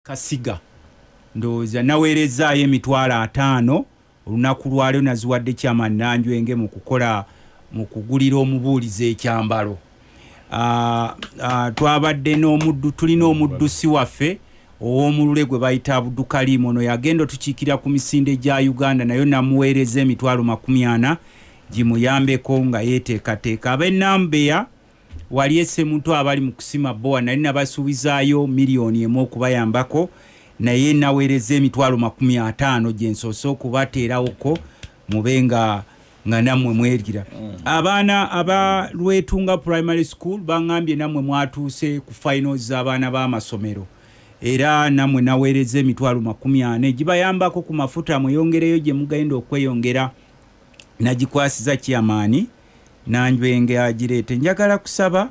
Kasiga ndoza naweerezaayo emitwalo 5 olunaku lwalyo naziwadde Chairman Nanjwenge mu kukola mu kugulira omubuulizi ekyambalo. Twabadde tulina omuddusi waffe ow'omulule gwe bayita Abdulkarim ono yagenda tukiikira ku misinde gya Uganda nayo namuweereza emitwalo 40 gimuyambeko nga yeeteekateeka. Ab'Enambeya wali Essemuto abali mu kusima boa nali nabasuubizaayo miliyoni emu okubayambako naye naweereza emitwalo 50 gye nsoose okubateerawoko mube nga nammwe mwerira. Abaana aba Lwetunga Primary School bangambye nammwe mwatuuse ku finals z'abaana b'amasomero era nammwe naweereza emitwalo 40 gibayambako ku mafuta mweyongereyo gye mugenda okweyongera. Nagikwasiza Chairman Nanjwenge agireete. Njagala kusaba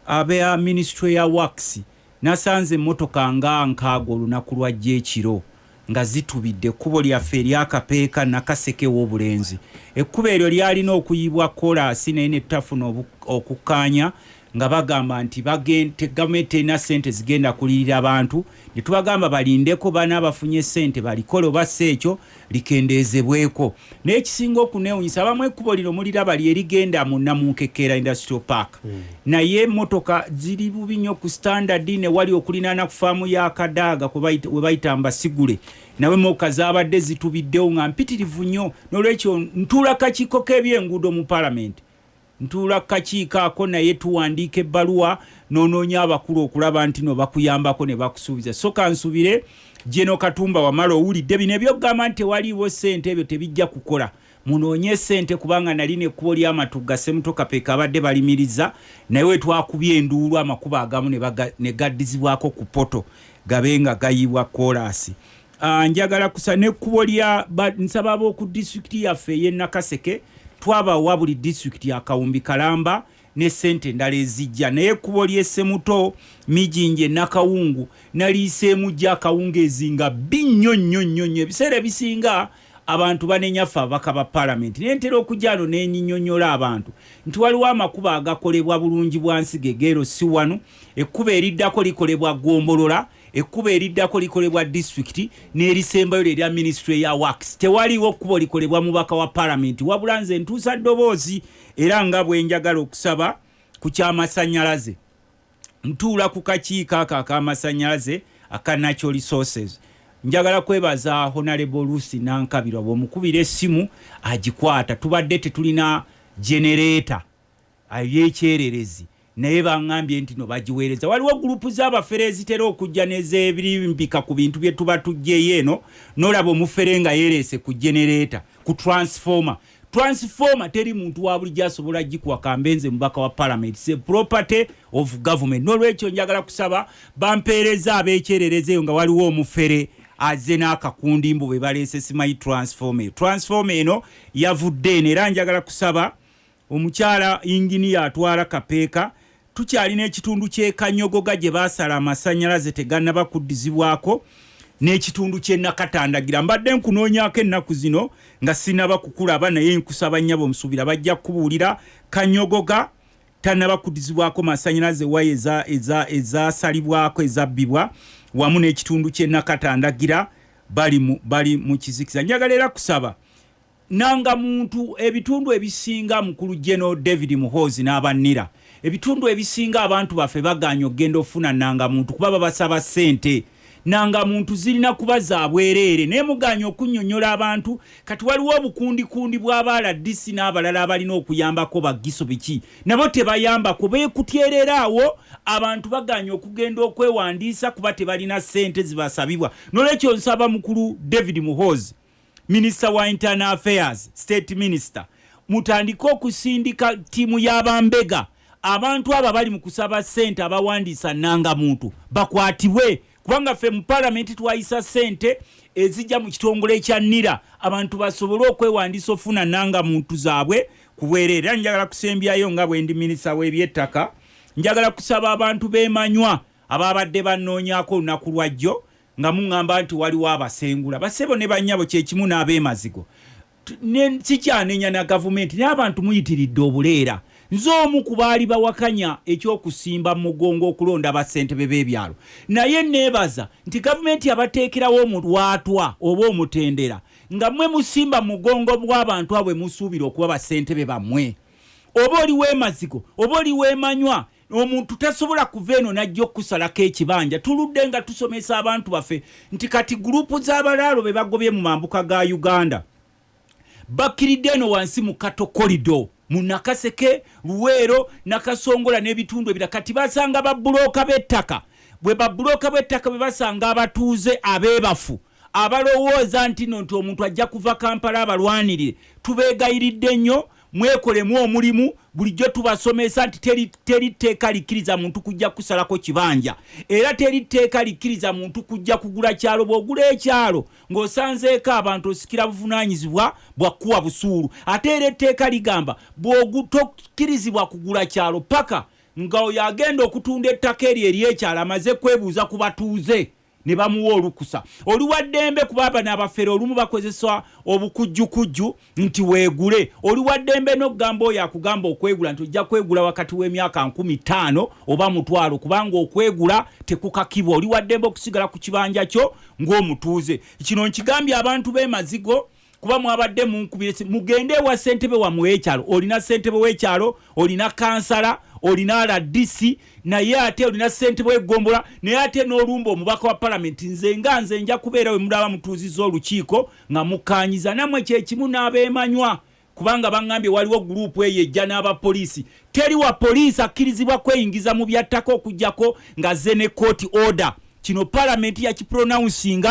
abe Ministry ya Works nasanze emmotoka nga nkaago olunaku lwajja ekiro nga zitubidde ekkubo lyaffe eryakapeeka Nakaseke w'obulenzi. Ekkubo eryo lyalina okuyibwa kolasi naye ne tutafuna okukkaanya nga bagamba nti gavumenti erina ssente zigenda kulirira abantu ne tubagamba balindeko bana abafunye ssente balikole oba si ekyo likendeezebweko. Naye ekisinga okuneewunyisa abamu ekkubo lino muliraba lyerigenda mu Namunkekera Industrial Park naye emmotoka ziri bubi nnyo ku standard ne wali okulinaana ku faamu ya Kadaaga we bayita Mbasigule nawe emmotoka zaabadde zitubiddewo nga mpitirivu nnyo. N'olwekyo ntuula kakiiko k'ebyenguudo mu Parliament ntuula kakiiko ako naye tuwandiika ebbaluwa n'onoonya abakulu okulaba nti no bakuyambako ne bakusuubiza. So kansubire Jeno Katumba wamala owulidde bino ebyokugamba nti tewaliiwo ssente ebyo tebijja kukola. Munoonye ssente kubanga nali n'ekkubo ly'amatugga Ssemuto Kapeeka abadde balimiriza naye we twakubye enduulu amakubo agamu ne gaddizibwako ku poto gabe nga gayibwa kolasi. Njagala kusa n'ekkubo nsaba ab'oku disitulikiti yaffe ey'e Nakaseke twabawa buli disitulikiti ya Kawumbi Kalamba ne ssente endala ezijja naye ekkubo ly'Essemuto Mijinje Nakawungu naliiseemu gya akawungeezi nga binnyonnyo ebiseera ebisinga abantu banenyafa ababaka ba Parliament naye ntera okujja ano n'ennyonnyola abantu nti waliwo amakubo agakolebwa bulungi bwansiga Egero si wano. Ekkubo eriddako likolebwa Ggombolola, ekkubo eriddako likolebwa district n'erisembayo lya Ministry ya Works. Tewaliwo kkubo likolebwa mubaka wa Parliament wabula nze ntuusa ddoboozi era nga bwe njagala okusaba ku ky'amasannyalaze ntuula ku kakiiko ako ak'amasannyalaze aka Natural Resources. Njagala kwebaza Honorable Lucy Nankabirwa bw'omukubira essimu agikwata. Tubadde tetulina generator ay'ekyererezi naye bangambye nti no bagiweereza. Waliwo gurupu z'abafere ezitera okujja n'ez'ebirimbika ku bintu bye tuba tujjeyo eno n'olaba omufere nga yereese ku generator ku transformer teri muntu wa bulijjo asobola gikuwa kambenze mubaka wa Parliament. It's a property of government. N'olwekyo njagala kusaba bampeereza ab'ekyererezi nga waliwo omufere azze n'akakundi mbu bwe baleese simayi transformer eno yavudde eno. Era njagala kusaba omukyala inginiya atwala Kapeeka tukyalina ekitundu ky'e Kanyogoga gye baasala amasannyalaze tegannaba kuddizibwako n'ekitundu ky'e Nakatandagira. Mbadde nkunoonyaako ennaku zino nga sinaba kukulaba naye nkusaba nnyabo omusuubira bajja kubuulira Kanyogoga tannaba kuddizibwako masannyalaze waya ezaasalibwako ezabbibwa wamu n'ekitundu ky'e Nakatandagira bali mu kizikiza. Njagala era kusaba nanga muntu ebitundu ebisinga mukulu General David Muhoozi n'abannira ebitundu ebisinga abantu baffe baganya ogenda ofuna nanga muntu kuba babasaba ssente. Nanga muntu zirina kuba za bwereere naye muganya okunnyonnyola abantu kati waliwo obukundikundi bw'abaala DC n'abalala abalina okuyambako bagiso biki nabo tebayambako beekutyerera awo abantu baganya okugenda okwewandiisa kuba tebalina ssente zibasabibwa. N'olwekyo nsaba mukulu David Muhoozi Minister wa Internal Affairs, State Minister, mutandika okusindika tiimu y'abambega abantu abo bali mu kusaba ssente abawandiisa nanga muntu bakwatibwe kubanga ffe mu Parliament twayisa ssente ezijja mu kitongole ekya NIRA abantu basobole okwewandiisa ofuna nanga muntu zaabwe kubwereera. Njagala kusembyayo nga bwe ndi minisita w'ebyettaka njagala kusaba abantu b'emanywa ababadde bannoonyaako olunaku lwajjo nga muŋŋamba nti waliwo abasengula basebo ne bannyabo kyekimu n'ab'emazigo sikyanenya na gavumenti naye abantu muyitiridde obuleera nze omu ku baali bawakanya ekyokusimba mugongo okulonda bassentebe b'ebyalo naye neebaza nti gavumenti abateekerawo omulwatwa oba omutendera nga mmwe musimba mugongo bw'abantu abwe musuubira okuba bassentebe bammwe oba oli w'emazigo oba oli w'emanywa omuntu tasobola kuva eno najja okusalako ekibanja tuludde nga tusomesa abantu baffe nti kati gurupu z'abalaalo be bagobye mu mambuka ga Uganda bakiridde eno wansi mu Kato korido mu Nakaseke Luweero Nakasongola n'ebitundu ebirala kati basanga babulooka b'ettaka bwe babulooka b'ettaka bwe basanga abatuuze abeebafu abalowooza nti nno nti omuntu ajja kuva Kampala abalwanirire tubeegayiridde nnyo mwekolemu omulimu bulijjo tubasomesa nti teri tteeka likkiriza muntu kujja kusalako kibanja era teri tteeka likkiriza muntu kujja kugula kyalo bw'ogula ekyalo ng'osanzeeko abantu osikira buvunaanyizibwa bwakkuwa busuulu ate era etteeka ligamba bw'otokkirizibwa kugula kyalo paka nga oyo agenda okutunda ettaka eryo ery'ekyalo amaze kwebuuza ku batuuze ne bamuwa olukusa oli wa ddembe kuba abana abafere olumu bakozesa obukujjukujju nti weegule oli wa ddembe n'okugamba oyo akugamba okwegula nti ojja kwegula wakati w'emyaka 15 oba 1,000 kubanga okwegula tekukakibwa oli wa ddembe okusigala ku kibanja kyo ng'omutuuze kino nkigambye abantu b'emazigo kuba mwabadde munkubire mugende wa ssentebe wammwe w'ekyalo olina ssentebe w'ekyalo olina kansala olina RDC naye ate olina ssentebe w'eggombola naye ate n'olumba omubaka wa palamenti nze nja kubeera we mulaba mutuuziza olukiiko nga mukanyiza nammwe kyekimu n'abeemanywa kubanga bangambye waliwo gurupu eyo ejja n'abapoliisi teri wa poliisi akkirizibwa kweyingiza mu byattaka okugjako nga ze ne court order kino palamenti yakipronouncing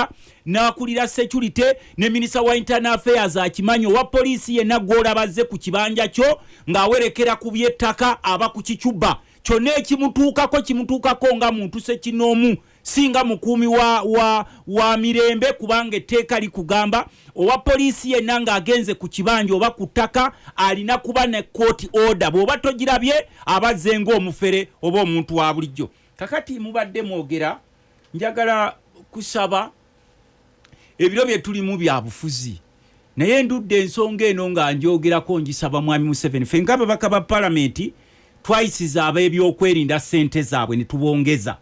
n'akulira security ne minister wa internal affairs akimanyi owa poliisi yenna gw'olabazze ku kibanja kyo ng'awerekera ku byettaka aba ku kicuba kyonna kimutuukako nga muntu sekinoomu singa mukuumi wa mirembe kubanga etteeka likugamba owa poliisi yenna ng'agenze ku kibanja oba ku ttaka alina kuba ne court order bw'oba togirabye abazze ng'omufere oba omuntu wa bulijjo kakati mubadde mwogera njagala kusaba ebiro bye tulimu bya bufuzi naye ndudde ensonga eno nga njogerako ngisaba mwami Museveni ffe ng'ababaka ba palamenti twayisiza ab'ebyokwerinda ssente zaabwe ne tubongeza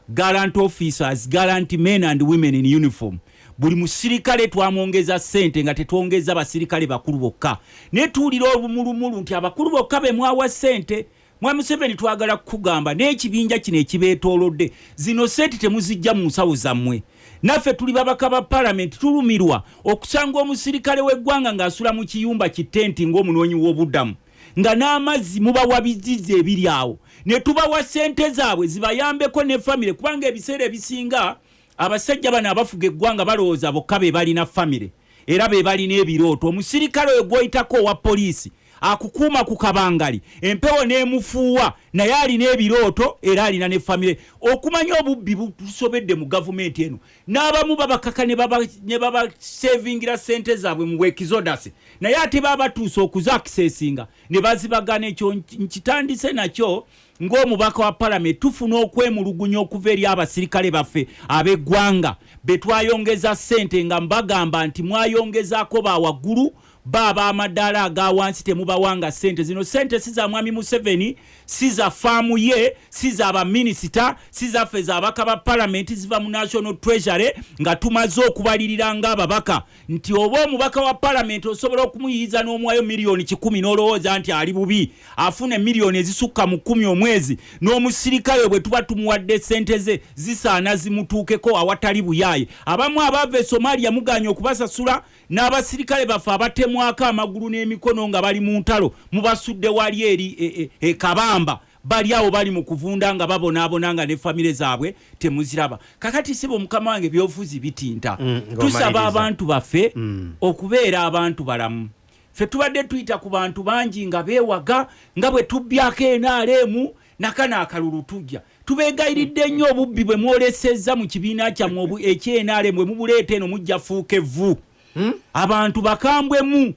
gallant officers gallant men and women in uniform buli musirikale twamwongeza ssente nga tetwongeza basirikale bakulu bokka ne tuwulira obumulumulu nti abakulu bokka be mwawa ssente mwami Museveni twagala kukugamba n'ekibinja kino ekibeetoolodde zino ssente temuzijja mu nsawo zammwe naffe tuli babaka ba palamenti tulumirwa okusanga omusirikale w'eggwanga ng'asula mu kiyumba kitenti ng'omunoonyi w'obuddamu nga n'amazzi mubawa bizizi ebiri awo ne tubawa ssente zaabwe zibayambeko ne famire kubanga ebiseera ebisinga abasajja bano abafuga eggwanga balowooza bokka be balina famire era be balina ebirooto omusirikale oyo gw'oyitako owa poliisi akukuuma ku kabangali empewo n'emufuuwa naye alina ebirooto era alina ne famire okumanya obubbi busobedde mu gavumenti eno n'abamu babakaka ne babasevingira ssente zaabwe mu bwekizodasi naye ate babatuusa okuzakisesinga ne bazibagana ekyo nkitandise nakyo ng'omubaka wa palamenti tufuna okwemulugunya okuva eri abasirikale baffe ab'eggwanga be twayongeza ssente nga mbagamba nti mwayongezaako bawaggulu baba amadaala aga wansi temubawanga ssente zino ssente si za mwami Museveni si za faamu ye si za baminisita si zaffe z'abaka ba palamenti ziva mu national treasury nga tumaze okubalirira ng'ababaka nti oba omubaka wa palamenti osobola okumuyiyiza n'omuwayo miliyoni 10 n'olowooza nti ali bubi afune miliyoni ezisukka mu 10 omwezi n'omusirikale bwe tuba tumuwadde ssente ze zisaana zimutuukeko awatali buyaaye abamu abava e Somalia muganya okubasasula n'abasirikale baffe abatemwako amagulu n'emikono nga bali mu ntalo mubasudde wali eri Kabamba bali awo bali mu kuvunda nga babonaabona nga ne famire zaabwe temuziraba kakati sibo mukama wange byofuzi bitinta tusaba abantu baffe okubeera abantu balamu ffe tubadde tuyita ku bantu bangi nga beewaga nga bwe tubbyako NRM nakana akalulu tujja tubeegayiridde nnyo obubbi bwe mwolesezza mu kibiina kyammwe ekye-NRM bwe mubuleeta eno mujja fuuka evvu abantu bakambwemu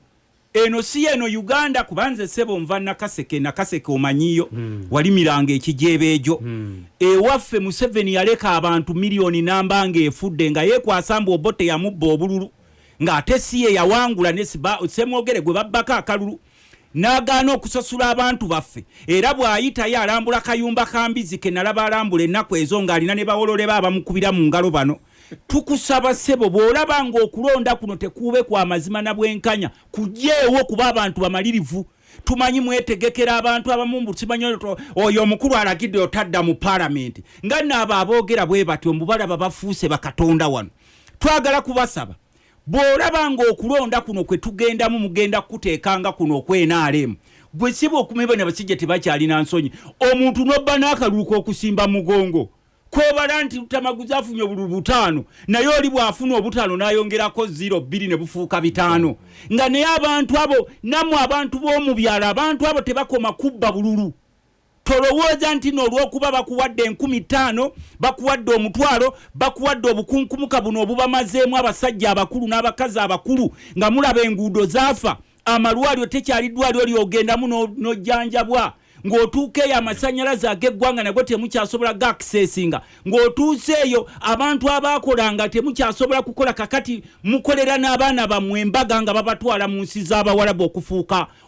eno si eno Uganda kubanze sebo nva nakaseke omanyiyo walimiranga ekijebeejo ewaffe Museveni yaleka abantu miliyoni namba efudde nga yekwasamba obote ya mubbo obululu nga ate siye yawangula ne semwogere gwe babbaka akalulu n'agaana okusasula abantu baffe era bw'ayitayo alambula kayumba kambizi ke nalaba alambula ennaku ezo ng'alina ne bawolole ba bamukubira mu ngalo bano. Tukusaba ssebo bw'olaba ng'okulonda kuno tekuube kwa mazima na bwenkanya kujeewo kuba abantu bamalirivu. Tumanyi mwetegekera abantu abamu mbusimanyi oyo omukulu alagidde otadda mu parliament nga nabo aboogera bwe batyo mbubalaba bafuuse bakatonda wano. Twagala kubasaba bw'olaba ng'okulonda kuno kwe tugendamu mugenda kuteekanga kuno okwenaalemu gwe siba okumebana basijja tebakyalina nsonyi omuntu n'obba n'akaluluka okusimba mugongo kwebala nti Lutamaguzi afunye obululu 5 naye oli bw'afuna obutano n'ayongerako 0.2 ne bufuuka 5 nga naye abantu abo namwe abantu b'omu byalo abantu abo tebakoma kubba bululu. Tolowooza nti n'olw'okuba bakuwadde 15,000 bakuwadde omutwalo bakuwadde obukunkumuka buno obubamazeemu abasajja abakulu n'abakazi abakulu nga mulaba enguudo zaafa amalwaliro tekyali ddwaliro lyogendamu n'ojjanjabwa ng'otuuka eyo amasanyalaze ag'eggwanga nago temukyasobola gaakiseesinga ng'otuuse eyo abantu abaakolanga temukyasobola kukola kakati mukolera n'abaana bammwe embaga nga babatwala mu nsi z'Abawarabu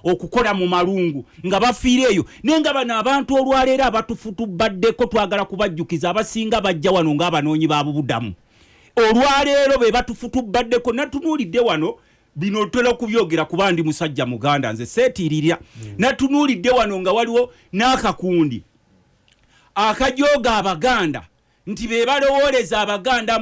okukola mu malungu nga bafiira eyo naye nga bano abantu olwaleero abatufutubaddeko twagala kubajjukiza abasinga bajja wano ng'abanoonyi b'obubudamu olwaleero be batufutubaddeko natunuulidde wano bino tolo kubyogera kuba ndi musajja muganda nze seetiririra natunuulidde wano nga waliwo n'akakundi akajooga abaganda nti be balowooleza abaganda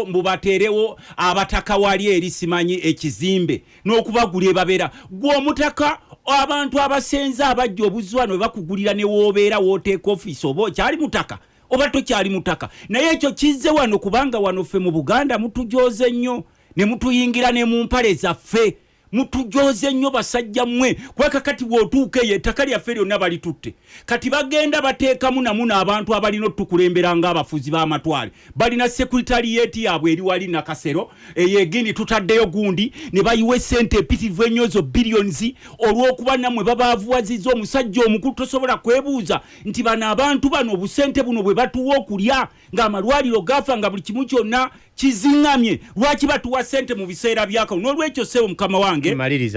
mbubateerewo abataka wali eri simanyi ekizimbe n'okubagula ebabeera gw'omutaka abantu abasenze abajja obuzwano bakugulira ne woobeera wooteeka ofiisi oba okyali mutaka oba tokyali mutaka naye ekyo kizze wano kubanga wano ffe mu Buganda mutujooze nnyo ne mutuyingira ne mu mpale zaffe mutujoze nnyo basajja mmwe kuba kakati bw'otuuka eyo ettaka lyaffe lyonna balitutte kati bagenda bateekamu namuna abantu abalina otukulembera ng'abafuzi b'amatwale balina sekuritaliyeeti yaabwe eri wali Nakasero eyegindi tutaddeyo gundi ne bayiwa essente empitirivu ennyo zo biliyonizi olw'okuba nammwe babaavuwazizza omusajja omukulu tosobola kwebuuza nti bano abantu bano obusente buno bwe batuwa okulya ng'amalwaliro gaafa nga buli kimu kyonna kizingamye lwaki batuwa sente mu biseera byako n'olwekyo sebo mukama wange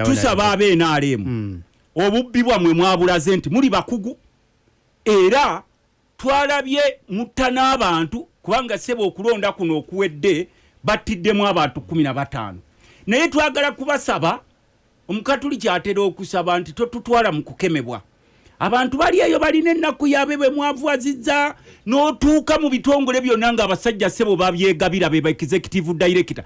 tusaba ab'NRM obubbi bwammwe mwabulaze nti muli bakugu era twalabye mutta n'abantu kubanga sebo okulonda kuno okuwedde battiddemu abantu 15 naye twagala kubasaba omukatuliki atera okusaba nti totutwala mu kukemebwa abantu bali eyo balina ennaku yaabwe bwe mwavuwazizza n'otuuka mu bitongole byonna ng'abasajja sebo babyegabira be executive director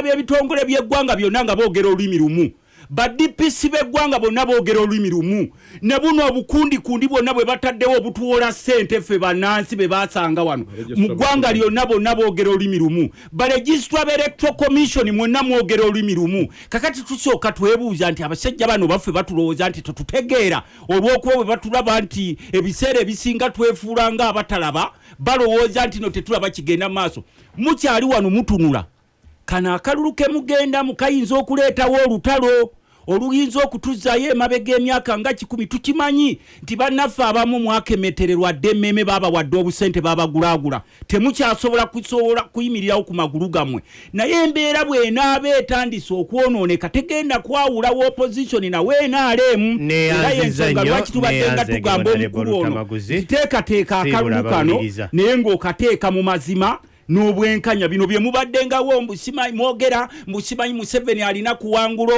b'ebitongole by'eggwanga byonna nga boogera olulimi lumu ba DPC b'eggwanga bonna boogera olulimi lumu ne buno obukundi bwonna bwe bataddewo obutuwola ssente ffe bannansi be baasanga wano mu ggwanga lyonna bonna boogera olulimi lumu baregisitwa b'electoral commission mwonna mwogera olulimi lumu kakati tusooka twebuuza nti abasajja bano baffe batulowooza nti tetutegeera olw'okuba bwe batulaba nti ebiseera ebisinga twefuula nga abatalaba balowooza nti no tetulaba kigenda maaso mukyali wano mutunula kana akalulu ke mugenda mukayinza okuleetawo olutalo oluyinza okutuzaayo emabega emyaka nga 10 tukimanyi nti bannaffe abamu mwakemetererwa dde emmeme baabawadde obusente baabagulaagula temukyasobola kuyimirirawo ku magulu gammwe naye embeera bw'enaaba etandise okwonooneka tegenda kwawulawo opposition nawe NRM era yensonga lwaki tubadde nga tugamba omukulu ono teekateeka akalulu kano naye ng'okateeka mu mazima n'obwenkanya bino bye mubaddengawo mbusimanyi mwogera mbusimanyi Museveni alina kuwangula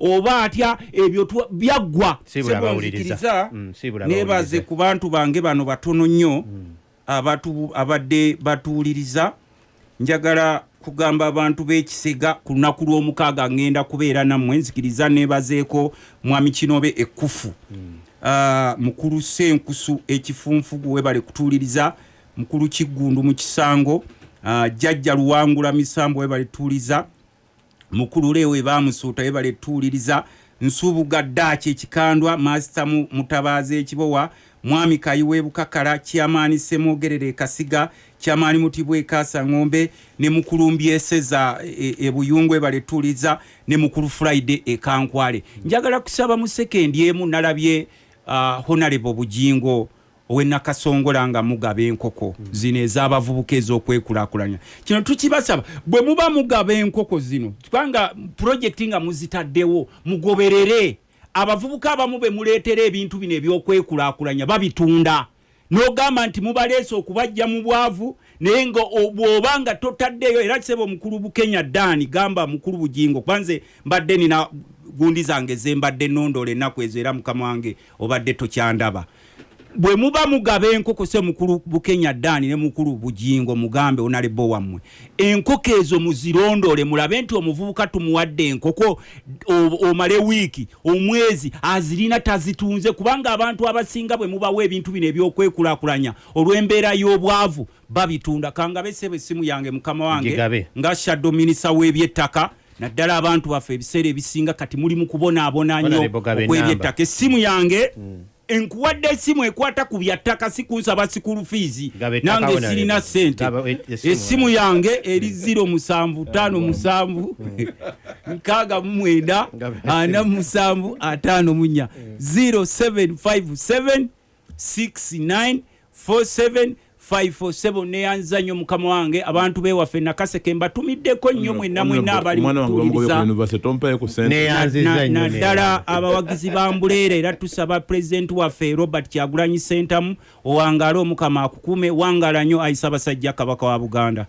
oba atya ebyo byaggwa sebonzikiriza nebaze ku bantu bange bano batono nnyo abadde batuwuliriza njagala kugamba abantu b'Ekisega ku lunaku lw'omukaaga ngenda kubeera nammwe nzikiriza nebazeeko mwami Kinobe Ekkufu mukulu Senkusu Ekifunfugu webale kutuuliriza mukulu Kiggundu mu Kisango jjajja Luwangula Misambo webale tuuliza mukulu Lewe bamusuuta webale tuuliriza Nsubuga Ddaaki Ekikandwa Master Mutabaazi Ekibowa mwami Kayiwe Bukakala Kyamaani Semogerere Kasiga Kyamaani Mutibwe Kasa Ngombe ne mukulu Mbyeseza Ebuyungu webale tuuliza ne mukulu Friday Ekankwale njagala kusaba mu sekendi emu nalabye Honorable Bujingo Nakasongola nga mugaba enkoko zino ez'abavubuka ez'okwekulakulanya. Kino tukibasaba bwe muba mugaba enkoko zino kubanga projekiti nga muzitaddewo mugoberere abavubuka abamu be muleetera ebintu bino eby'okwekulakulanya babitunda n'ogamba nti mubaleese okubajja mu bwavu naye nga bw'obanga totaddeyo era kisebo mukulu Bukenya Dani gamba mukulu Bujingo kwanze mbadde nina gundi zange zembadde nondole ennaku ezo era mukama wange obadde tokyandaba bwe muba mugaba enkoko se mukulu Bukenya Dani ne mukulu Bujingo mugambe onalebo wammwe enkoko ezo muzirondole mulabe nti omuvubuka tumuwadde enkoko omale wiiki omwezi azirina tazitunze kubanga abantu abasinga bwe mubawe ebintu bino eby'okwekulakulanya olw'embeera y'obwavu babitunda kangabe sebe simu yange mukama wange nga shadow minister w'ebyettaka naddala abantu baffe ebiseera ebisinga kati muli mu kubonaabona nnyo okw'ebyettaka essimu yange enkuwadde esimu ekwata ku byattaka sikunsaba sikulu fees nange sirina ssente esimu yange eri 0757 6 47 0757 69 47 547 neyanza nnyo mukama wange abantu bewaffe Nakaseke mbatumiddeko nnyo mwenna abali mutuliza naddala abawagizi ba Mbuleera era tusaba President waffe Robert Kyagulanyi Ssentamu owangala omukama akukume wangala nnyo ayisa basajja kabaka wa Buganda.